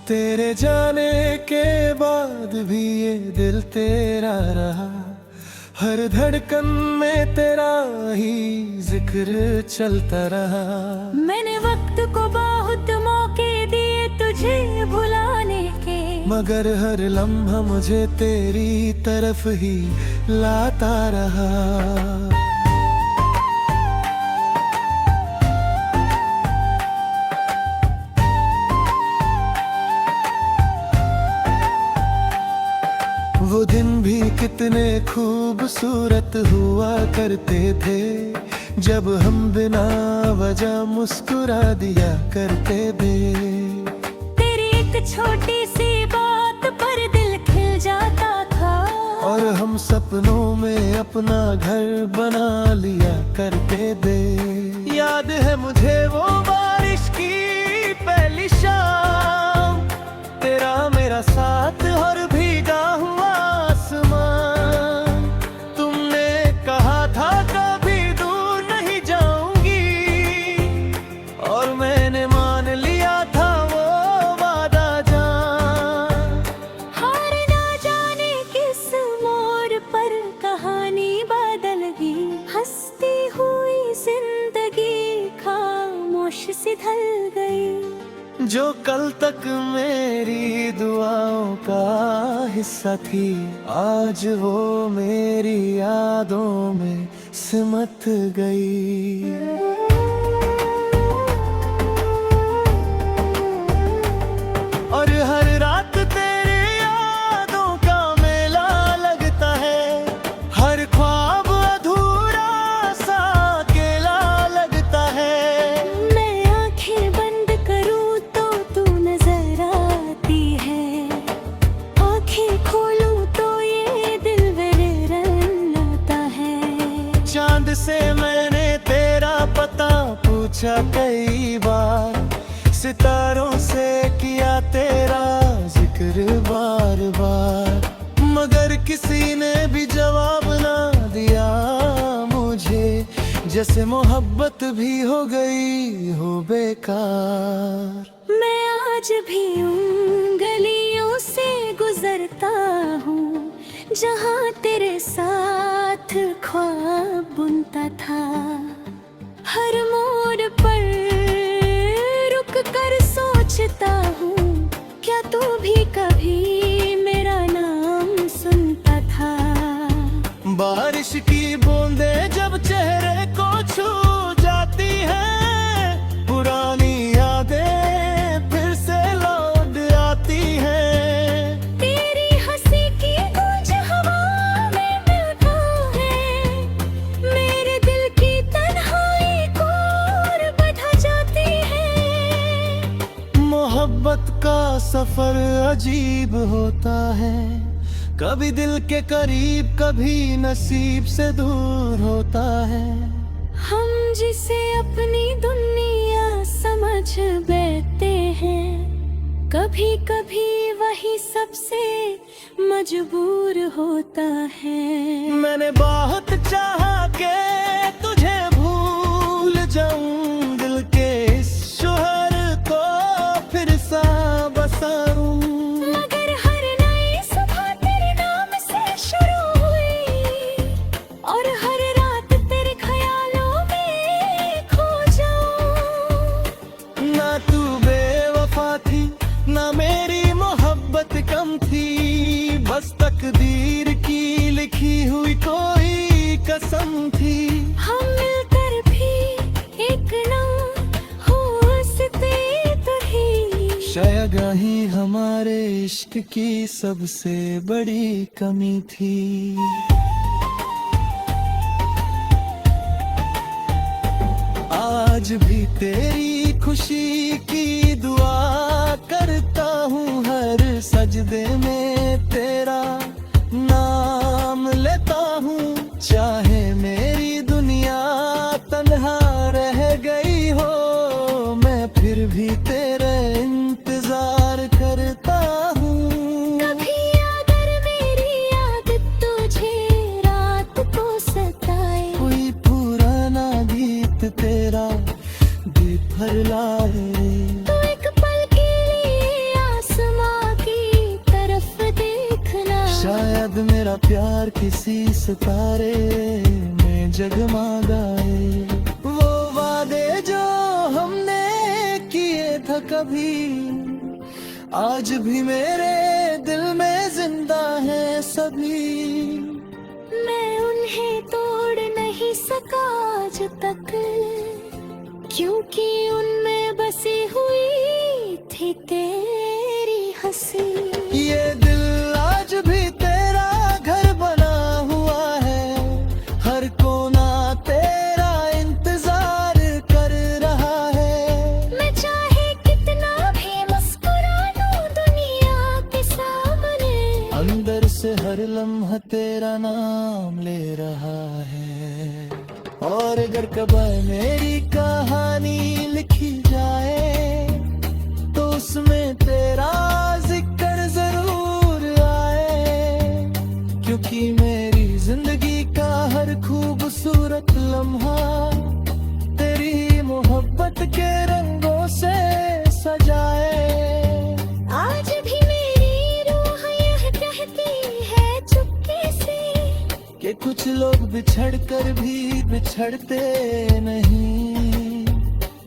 तेरे जाने के बाद भी ये दिल तेरा रहा, हर धड़कन में तेरा ही जिक्र चलता रहा। मैंने वक्त को बहुत मौके दिए तुझे भुलाने के, मगर हर लम्हा मुझे तेरी तरफ ही लाता रहा। वो दिन भी कितने खूबसूरत हुआ करते थे, जब हम बिना वजह मुस्कुरा दिया करते थे। तेरी एक छोटी सी बात पर दिल खिल जाता था, और हम सपनों में अपना घर बना लिया करते थे। याद है मुझे वो बारिश की पहली शाम, तेरा मेरा साथ और भीगा हुआ आसमान। तुमने कहा था कभी दूर नहीं जाऊंगी, और मैंने मान लिया था वो वादा जान। हार ना जाने किस मोड़ पर कहानी बदल गई, हंसती हुई जिंदगी खामोश सी ढल गई। जो कल तक मेरी दुआओं का हिस्सा थी, आज वो मेरी यादों में सिमट गई। और हर रात तेरे यादों का मेला लगता है, हर ख्वाब अधूरा सा अकेला लगता है। मैं आंखें बंद करूं तो तू नजर आती है, आंखें खोलूं तो ये दिल वीरान आता है। चांद से मैंने तेरा पता पूछा कई बार, सितारों से किया तेरा जिक्र बार बार, मगर किसी ने भी जवाब ना दिया मुझे, जैसे मोहब्बत भी हो गई हो बेकार। मैं आज भी उन गलियों से गुजरता हूँ, जहाँ तेरे साथ ख्वाब बुनता था। हर मोड़ पर रुक कर सोचता हूँ, क्या तू भी कभी मेरा नाम सुनता था। बारिश की बूंदें जब चेहरे को छू जाती हैं, पुरानी यादें फिर से लौट आती हैं। तेरी हंसी की गूंज हवा में मिलता है, मेरे दिल की तन्हाई को और बढ़ा जाती है। मोहब्बत का सफर अजीब होता है, कभी दिल के करीब कभी नसीब से दूर होता है। हम जिसे अपनी दुनिया समझ बैठते हैं, कभी कभी वही सबसे मजबूर होता है। मैंने बहुत चाहा के तुझे भूल जाऊं, दिल के इस शोहर को फिर सा बसाऊं। मगर हर नई सुबह तेरे नाम से शुरू हुई, और हर रात तेरे ख्यालों में खो जाऊं। ना तू बेवफा थी, ना मेरी मोहब्बत कम थी, बस तकदीर की लिखी हुई कोई कसम थी। हम मिलकर भी एक ना हो सकते तो ही, शायद यही हमारे इश्क की सबसे बड़ी कमी थी। आज भी तेरी खुशी की दुआ करता हूँ, हर सजदे में तेरा नाम लेता हूँ। चाहे मेरी दुनिया तन्हा रह गई हो, मैं फिर भी तेरे इंतजार करता हूँ। कभी अगर मेरी याद तुझे रात को सताए, कोई पुराना गीत तेरा भी फरलाए, तो एक पल के लिए आंसू शायद मेरा प्यार किसी सितारे में जगमगाए। वो वादे जो हमने किए थे कभी, आज भी मेरे दिल में जिंदा है सभी। मैं उन्हें तोड़ नहीं सका आज तक, क्योंकि उनमें बसी हुई थी तेरी हंसी। ये दिल आज भी तेरा घर बना हुआ है, हर कोना तेरा इंतजार कर रहा है। मैं चाहे कितना भी मुस्कुरा लूं दुनिया के सामने, अंदर से हर लम्हा तेरा नाम ले रहा है। और अगर कभी मेरी कहानी लिखी जाए तो उसमें तेरा जिक्र जरूर आए, क्योंकि मेरी जिंदगी का हर खूबसूरत लम्हा तेरी मोहब्बत के रंगों से सजाए। आज भी मेरी रूह यह कहती है चुपके से कि कुछ लोग बिछड़ कर भी बिछड़ते नहीं,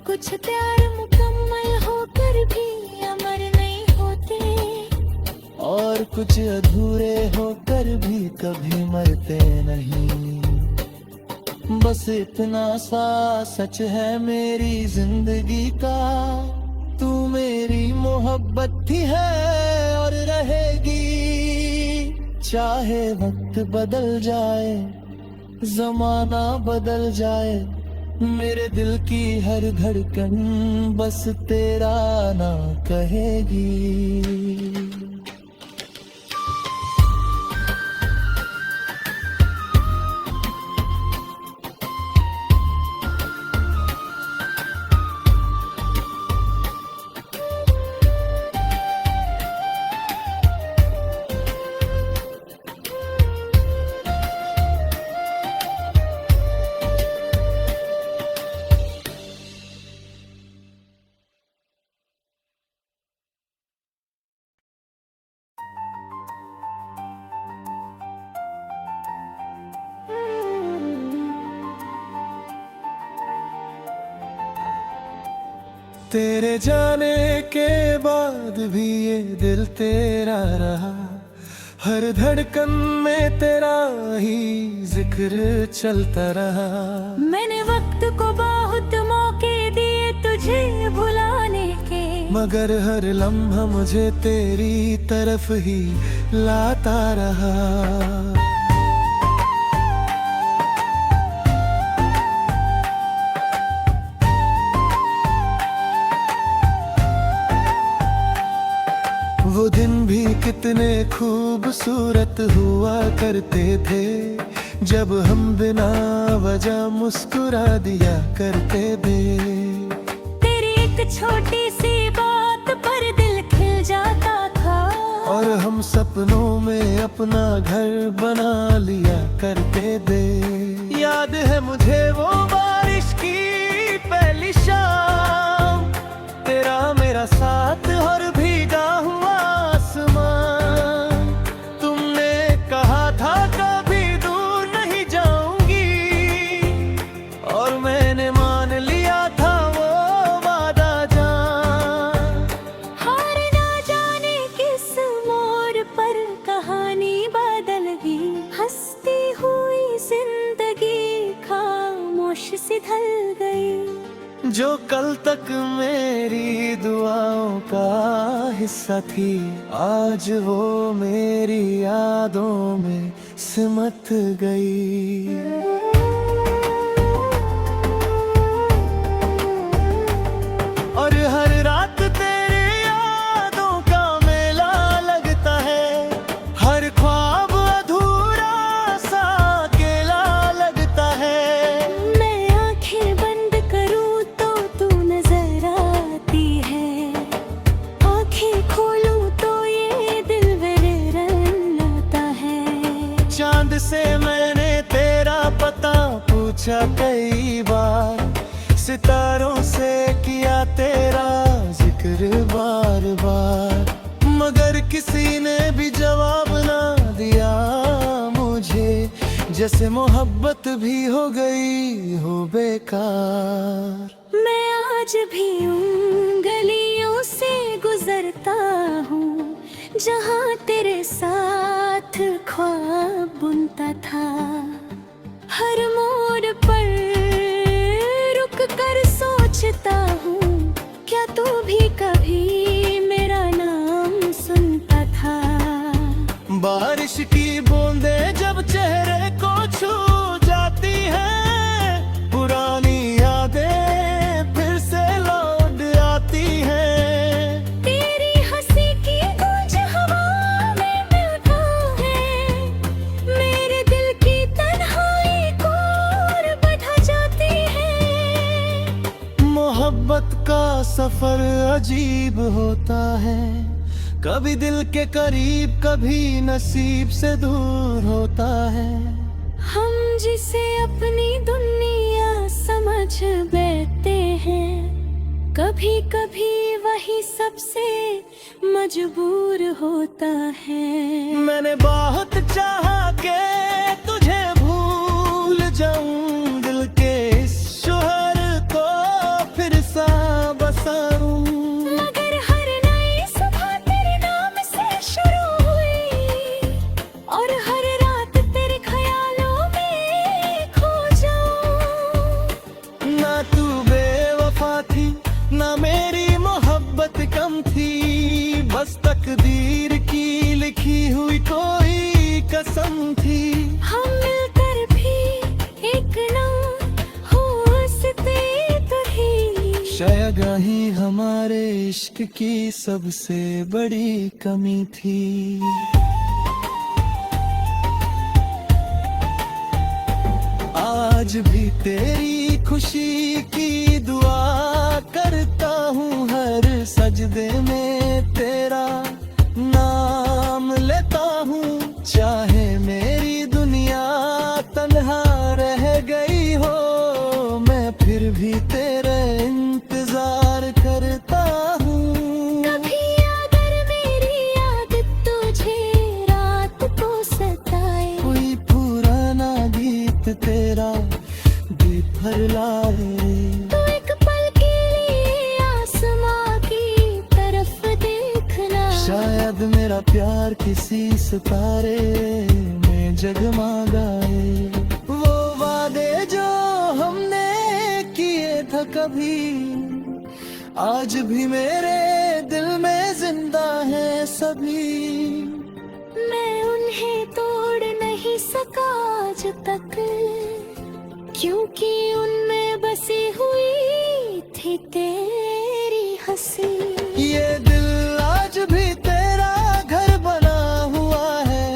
कुछ प्यार मुकम्मल होकर भी अमर नहीं होते, और कुछ अधूरे होकर भी कभी मरते नहीं। बस इतना सा सच है मेरी जिंदगी का, तू मेरी मोहब्बत ही है और रहेगी। चाहे वक्त बदल जाए, जमाना बदल जाए, मेरे दिल की हर धड़कन बस तेरा नाम कहेगी। तेरे जाने के बाद भी ये दिल तेरा रहा, हर धड़कन में तेरा ही जिक्र चलता रहा। मैंने वक्त को बहुत मौके दिए तुझे भुलाने के, मगर हर लम्हा मुझे तेरी तरफ ही लाता रहा। वो दिन भी कितने खूबसूरत हुआ करते थे, जब हम बिना वजह मुस्कुरा दिया करते थे। तेरी एक छोटी सी बात पर दिल खिल जाता था, और हम सपनों में अपना घर बना लिया करते थे। याद है मुझे वो बारिश की पहली शाम, तेरा मेरा साथ और भीगा हुआ आसमान। तुमने कहा था कभी दूर नहीं जाऊंगी, और मैंने मान लिया था वो वादा जान। हार ना जाने किस मोड़ पर कहानी बदल गई, हंसती हुई जिंदगी खामोश सी ढल गई। जो कल तक मेरी दुआओं का हिस्सा थी, आज वो मेरी यादों में सिमट गई। और हर रात तेरे यादों का मेला लगता है, हर ख्वाब अधूरा सा अकेला लगता है। मैं आंखें बंद करूं तो तू नजर आती है, आंखें खोलूं तो ये दिल बेरहम आता है। चांद से मैंने तेरा पता पूछा कई बार, सितारों से किया तेरा जिक्र बार बार, मगर किसी ने भी जवाब ना दिया। जैसे मोहब्बत भी हो गई हो बेकार। मैं आज भी उन गलियों से गुजरता हूँ जहाँ तेरे साथ ख्वाब बुनता था। हर मोड़ पर रुक कर सोचता हूँ, क्या तू भी कभी मेरा नाम सुनता था। बारिश की बूंदें जब चेहरे को छू जाती हैं, पुरानी यादें फिर से लौट आती हैं। तेरी हंसी की गूंज हवा में मिलता है, मेरे दिल की तन्हाई को और बढ़ा जाती है। मोहब्बत का सफर अजीब होता है, कभी दिल के करीब कभी नसीब से दूर होता है। हम जिसे अपनी दुनिया समझ बैठते हैं, कभी कभी वही सबसे मजबूर होता है। मैंने बहुत चाहा के तुझे भूल जाऊं, दिल के इस शोहर को फिर सा बसाऊं। ना मेरी मोहब्बत कम थी, बस तकदीर की लिखी हुई कोई कसम थी। हम मिलकर भी एक ना हो सकते थे। शायद यही हमारे इश्क की सबसे बड़ी कमी थी। आज भी तेरी खुशी की दुआ करता हूँ, हर सजदे में तेरा नाम लेता हूँ। चाहे मेरी दुनिया तन्हा रह गई हो, मैं फिर भी तेरे इंतजार करता हूँ। कभी अगर मेरी याद तुझे रात को सताए, कोई पुराना गीत तेरा बेफर लाए, तो एक पल के लिए आसमां की तरफ देखना। शायद मेरा प्यार किसी सितारे में जगमगाए। वो वादे जो हमने किए थे कभी, आज भी मेरे दिल में जिंदा है सभी। मैं उन्हें तोड़ नहीं सका आज तक, क्योंकि उनमें बसी हुई थी तेरी हंसी। ये दिल आज भी तेरा घर बना हुआ है,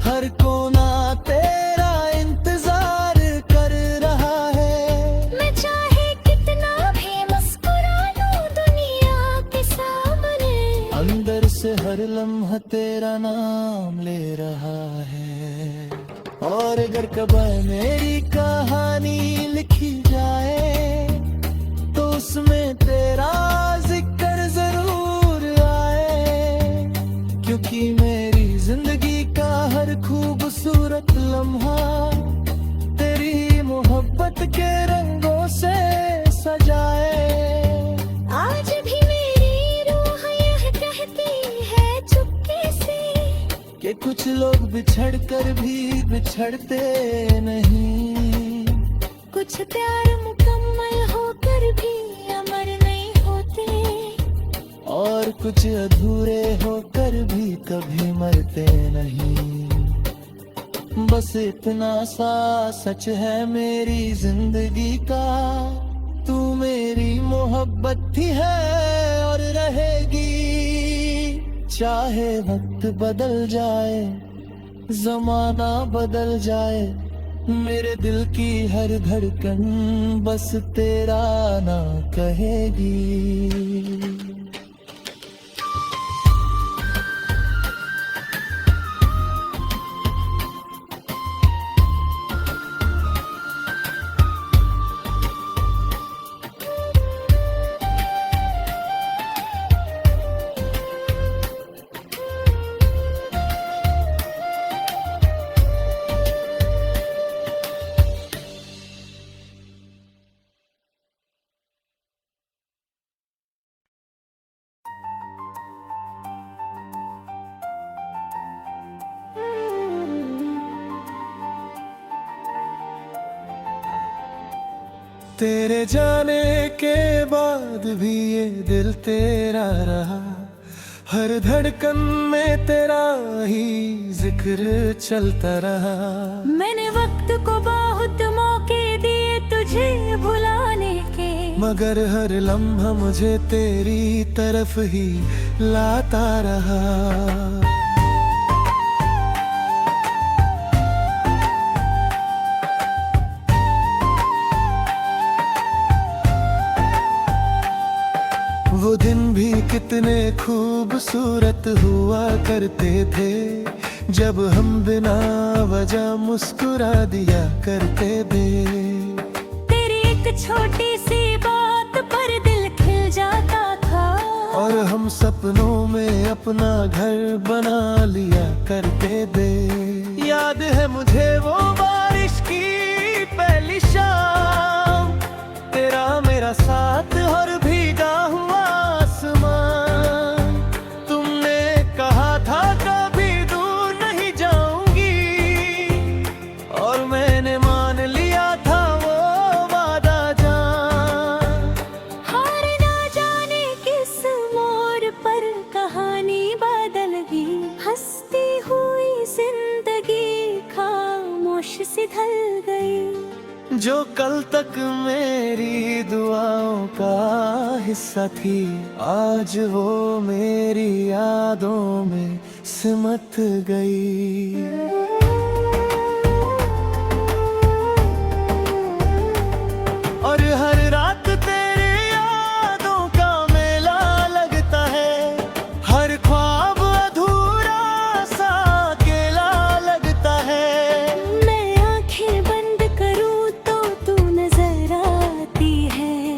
हर कोना तेरा इंतजार कर रहा है। मैं चाहे कितना भी मुस्कुरा लूं दुनिया के सामने, अंदर से हर लम्हा तेरा नाम ले रहा है। और अगर कभी मेरी कहानी लिखी जाए, तो उसमें तेरा जिक्र जरूर आए, क्योंकि मेरी जिंदगी का हर खूबसूरत लम्हा तेरी मोहब्बत के रंगों से सजाए। आज भी मेरी रूह यह कहती है चुपके से, कि कुछ लोग बिछड़ कर भी बिछड़ते नहीं, कुछ प्यार मुकम्मल होकर भी अमर नहीं होते, और कुछ अधूरे होकर भी कभी मरते नहीं। बस इतना सा सच है मेरी जिंदगी का, तू मेरी मोहब्बत ही है और रहेगी। चाहे वक्त बदल जाए, जमाना बदल जाए, मेरे दिल की हर धड़कन बस तेरा नाम कहेगी। तेरे जाने के बाद भी ये दिल तेरा रहा, हर धड़कन में तेरा ही जिक्र चलता रहा। मैंने वक्त को बहुत मौके दिए तुझे भुलाने के, मगर हर लम्हा मुझे तेरी तरफ ही लाता रहा। वो दिन भी कितने खूबसूरत हुआ करते थे, जब हम बिना वजह मुस्कुरा दिया करते थे। तेरी एक छोटी सी बात पर दिल खिल जाता था, और हम सपनों में अपना घर बना लिया करते थे। याद है मुझे वो बारिश की पहली शाम, तेरा मेरा साथ और भीगा हुआ आसमान। तुमने कहा था कभी दूर नहीं जाऊंगी, और मैंने मान लिया था वो वादा जान। हार ना जाने किस मोड़ पर कहानी बदल गई, हंसती हुई जिंदगी खामोश सी ढल गई। जो कल तक मेरी दुआओं का हिस्सा थी, आज वो मेरी यादों में सिमट गई। और हर रात तेरी यादों का मेला लगता है, हर ख्वाब अधूरा सा अकेला लगता है। मैं आंखें बंद करूं तो तू नजर आती है,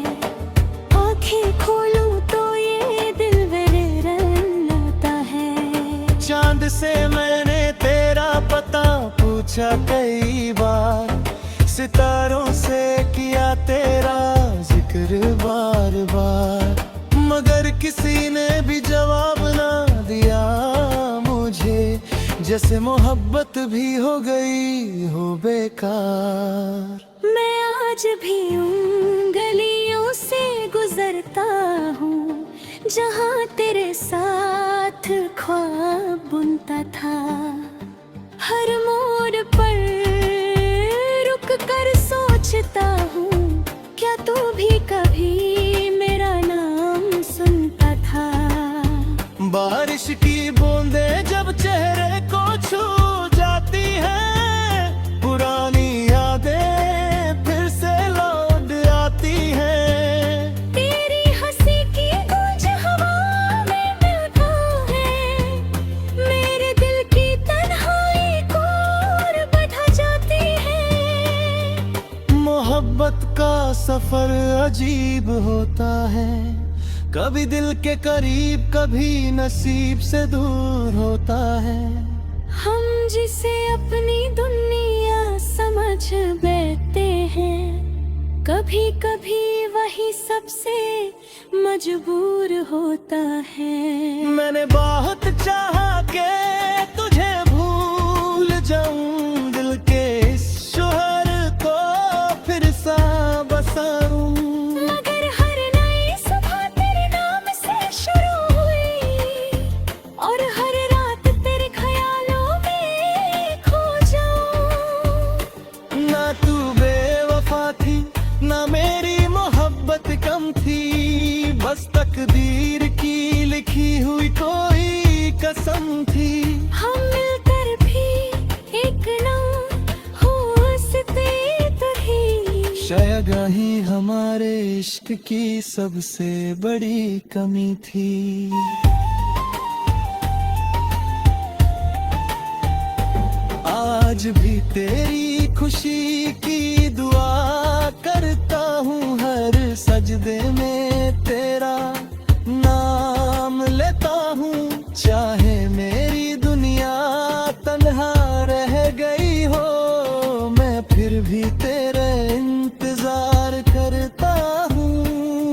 आंखें खोलूं तो ये दिल मेरे रंग लाता है। चांद से मैंने तेरा पता पूछा कई बार, सितारों से किया तेरा जिक्र बार बार, मगर किसी ने भी जवाब ना दिया मुझे, जैसे मोहब्बत भी हो गई हो बेकार। मैं आज भी उन गलियों से गुजरता हूँ, जहाँ तेरे साथ ख्वाब बुनता था। हर मोड़ पर रुक कर सोचता हूँ, क्या तू भी कभी मेरा नाम सुनता था। बारिश की बूंदें जब चेहरे को छू जाती हैं, पुरानी यादें फिर से लौट आती हैं। तेरी हंसी की गूंज हवा में मिलता है, मेरे दिल की तन्हाई को और बढ़ा जाती है। मोहब्बत का सफर अजीब होता है, कभी दिल के करीब कभी नसीब से दूर होता है। हम जिसे अपनी दुनिया समझ बैठते हैं, कभी कभी वही सबसे मजबूर होता है। मैंने बहुत चाहा के तुझे भूल जाऊं, दिल के इस शोहर को फिर सा बसाऊं। मगर हर नई सुबह तेरे नाम से शुरू हुई, और हर रात तेरे ख्यालों में खो जाऊं। ना तू बेवफा थी, ना मेरी मोहब्बत कम थी, बस तकदीर की लिखी हुई कोई कसम थी। हम मिलकर भी एक ना हो सकते थे। शायद यही हमारे इश्क की सबसे बड़ी कमी थी। आज भी तेरी खुशी की दुआ करता हूँ, हर सजदे में तेरा नाम लेता हूँ। चाहे मेरी दुनिया तन्हा रह गई हो, मैं फिर भी तेरे इंतजार करता हूँ।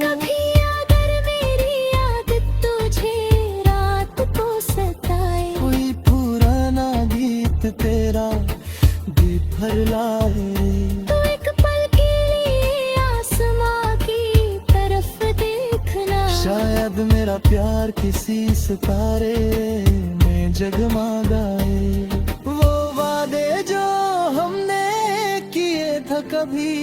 कभी अगर मेरी याद तुझे रात को सताए, कोई पुराना गीत तेरा भी भर लाए, तो एक पल के लिए आंसू मेरा प्यार किसी सितारे में जगमगाए। वो वादे जो हमने किए थे कभी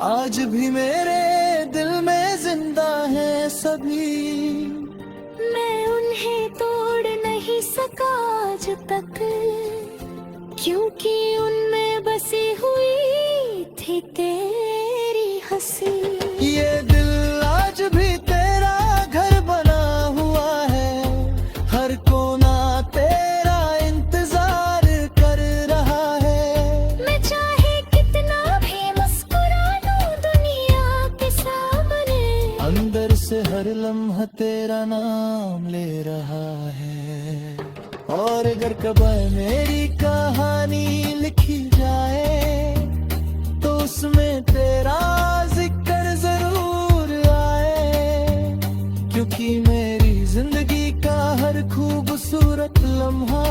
आज भी मेरे दिल में जिंदा है सभी। मैं उन्हें तोड़ नहीं सका आज तक, क्योंकि उनमें बसी हुई थी तेरी हंसी। ये दिल आज भी तेरा घर बना हुआ है, हर कोना तेरा इंतजार कर रहा है। मैं चाहे कितना भी मुस्कुरा लूं दुनिया के सामने, अंदर से हर लम्हा तेरा नाम ले रहा है। और अगर कभी मेरी कहानी लिखी जाए तो उसमें तेरा जिक्र जरूर आए, क्योंकि मेरी जिंदगी का हर खूबसूरत लम्हा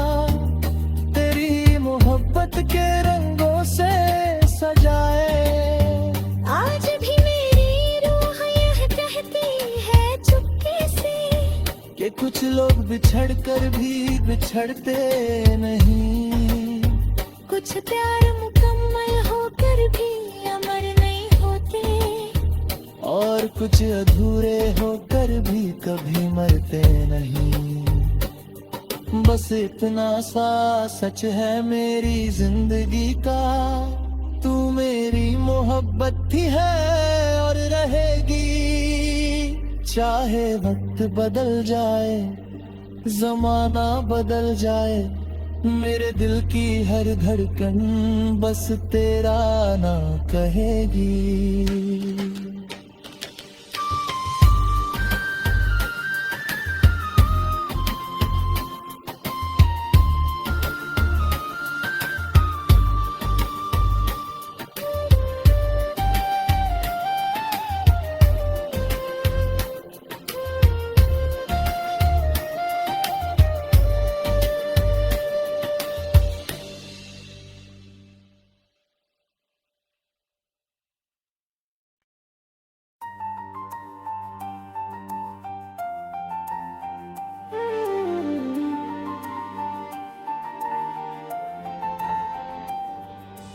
तेरी मोहब्बत के रंगों से सजाए। आज भी मेरी रूह यह कहती है चुपके से कि कुछ लोग बिछड़ कर भी बिछड़ते नहीं, कुछ प्यार मुकम्मल होकर भी अमर नहीं होते, और कुछ अधूरे होकर भी कभी मरते नहीं। बस इतना सा सच है मेरी जिंदगी का, तू मेरी मोहब्बत थी है और रहेगी। चाहे वक्त बदल जाए, जमाना बदल जाए, मेरे दिल की हर धड़कन बस तेरा नाम कहेगी।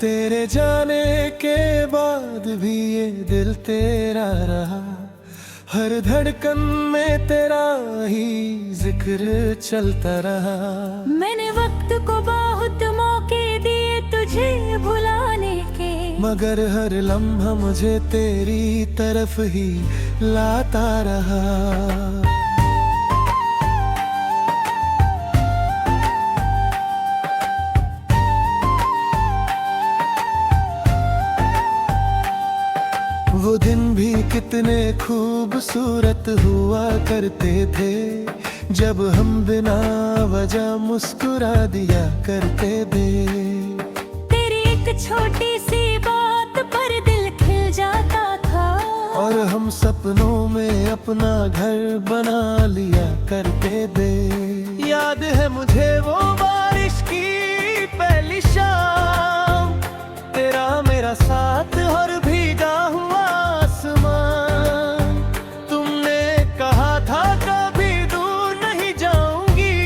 तेरे जाने के बाद भी ये दिल तेरा रहा, हर धड़कन में तेरा ही जिक्र चलता रहा। मैंने वक्त को बहुत मौके दिए तुझे भुलाने के, मगर हर लम्हा मुझे तेरी तरफ ही लाता रहा। वो दिन भी कितने खूबसूरत हुआ करते थे, जब हम बिना वजह मुस्कुरा दिया करते थे। तेरी एक छोटी सी बात पर दिल खिल जाता था, और हम सपनों में अपना घर बना लिया करते थे। याद है मुझे वो बारिश की पहली शाम, तेरा मेरा साथ और भीगा हुआ आसमान। तुमने कहा था कभी दूर नहीं जाऊंगी,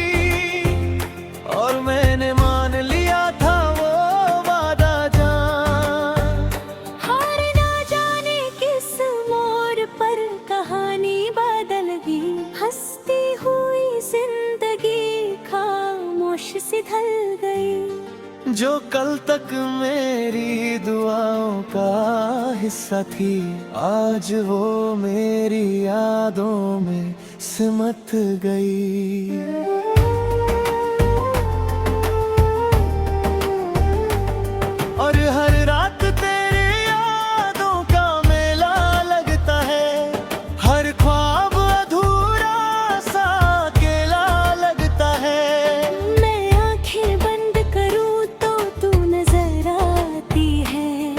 और मैंने मान लिया था वो वादा जान। हार ना जाने किस मोड़ पर कहानी बदल गई, हंसती हुई जिंदगी खामोश सी ढल गई। जो कल तक मेरी दुआओं का हिस्सा थी, आज वो मेरी यादों में सिमट गई। और हर रात तेरी यादों का मेला लगता है, हर ख्वाब अधूरा सा अकेला लगता है। मैं आंखें बंद करूं तो तू नजर आती है,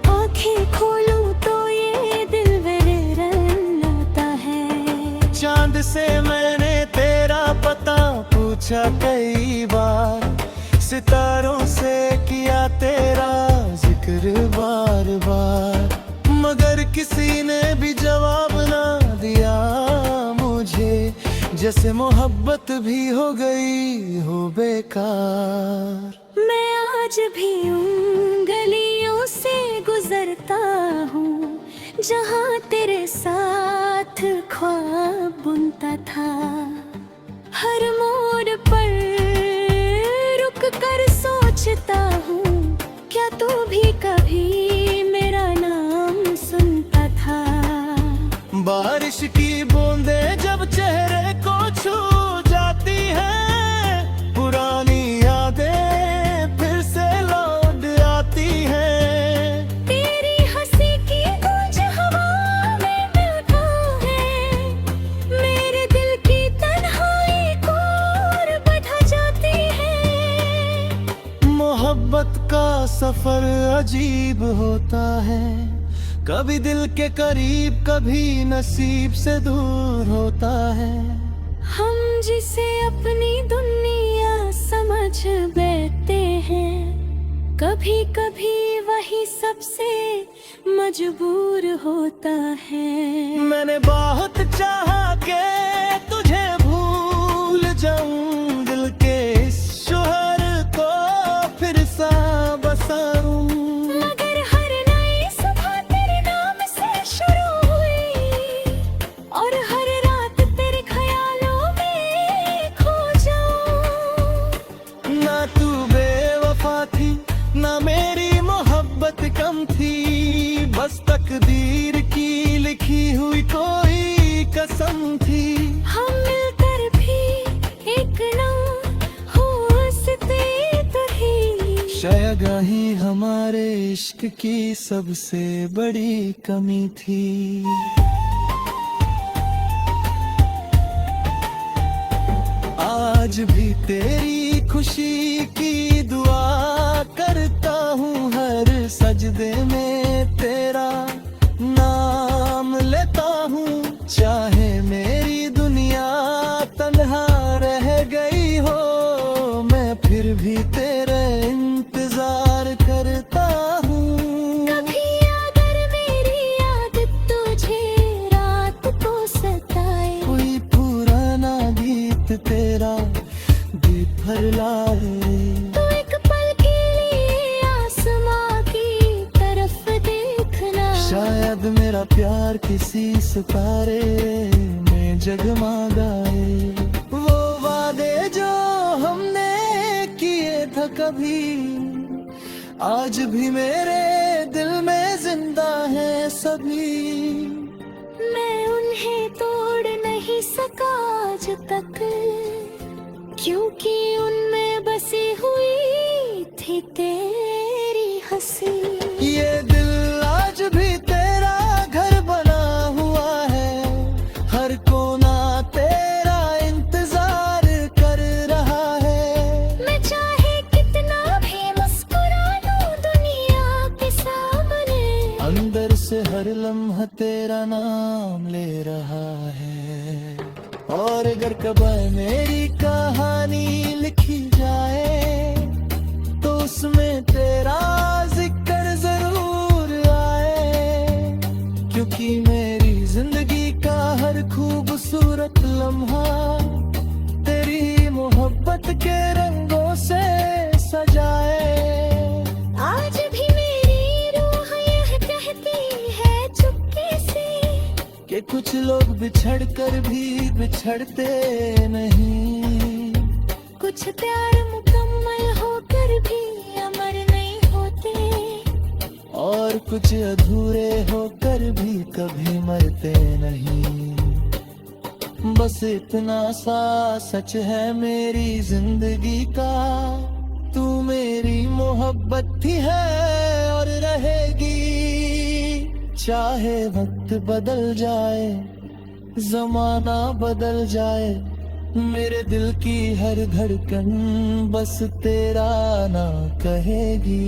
आंखें खोलूं तो ये दिल मेरे रंग लाता है। चांद से मैंने तेरा पता पूछा कई बार, सितारों से किया तेरा जिक्र बार बार, मगर किसी ने भी जवाब ना दिया। जैसे मोहब्बत भी हो गई हो बेकार। मैं आज भी उन गलियों से गुजरता हूँ जहाँ तेरे साथ ख्वाब बुनता था। हर मोड़ पर रुक कर सोचता हूँ, क्या तू भी कभी मेरा नाम सुनता था। बारिश की बूंदें जब चेहरे को छू जाती हैं, पुरानी यादें फिर से लौट आती हैं। तेरी हंसी की गूंज हवा में मिलता है, मेरे दिल की तन्हाई को और बढ़ा जाती है। मोहब्बत का सफर अजीब होता है, कभी दिल के करीब कभी नसीब से दूर होता है। हम जिसे अपनी दुनिया समझ बैठते हैं, कभी कभी वही सबसे मजबूर होता है। मैंने बहुत चाहा के तुझे भूल जाऊं, दिल के इस शोहर को फिर सा बसाऊं। मगर हर नई सुबह तेरे नाम से शुरू हुई, और हर रात तेरे ख्यालों में खो जाऊं। ना तू बेवफा थी, ना मेरी मोहब्बत कम थी, बस तकदीर की लिखी हुई कोई कसम थी। हम मिलकर भी एक ना हो सकते थे। शायद यही हमारे इश्क की सबसे बड़ी कमी थी। आज भी तेरी खुशी की दुआ करता हूँ, हर सजदे में तेरा नाम लेता हूँ। चाहे मेरी दुनिया तन्हा रह गई हो, मैं फिर भी तेरे इंतजार करता हूँ। कभी अगर मेरी याद तुझे रात को सताए, कोई पुराना गीत तेरा दीप भर लाए, तो एक पल के लिए आसमां की तरफ देखना। शायद मेरा प्यार किसी सितारे में जगमगाए। वो वादे जो हमने किए थे कभी, आज भी मेरे दिल में जिंदा है सभी। मैं उन्हें तोड़ नहीं सका आज तक, क्योंकि उनमें बसी हुई थी तेरी हंसी। ये दिल आज भी तेरा घर बना हुआ है, हर कोना तेरा इंतजार कर रहा है। मैं चाहे कितना भी मुस्कुरा लूं दुनिया के सामने, अंदर से हर लम्हा तेरा नाम ले रहा है। और अगर कभी मेरी कहानी लिखी जाए, तो उसमें तेरा जिक्र जरूर आए, क्योंकि मेरी जिंदगी का हर खूबसूरत लम्हा तेरी मोहब्बत के रंगों से सजाए। आज भी मेरी रूह यह कहती है चुपके से, कि कुछ लोग बिछड़ कर भी बिछड़ते नहीं, कुछ प्यार मुकम्मल होकर भी अमर नहीं होते, और कुछ अधूरे होकर भी कभी मरते नहीं। बस इतना सा सच है मेरी जिंदगी का, तू मेरी मोहब्बत थी है और रहेगी। चाहे वक्त बदल जाए, जमाना बदल जाए, मेरे दिल की हर धड़कन बस तेरा ना कहेगी।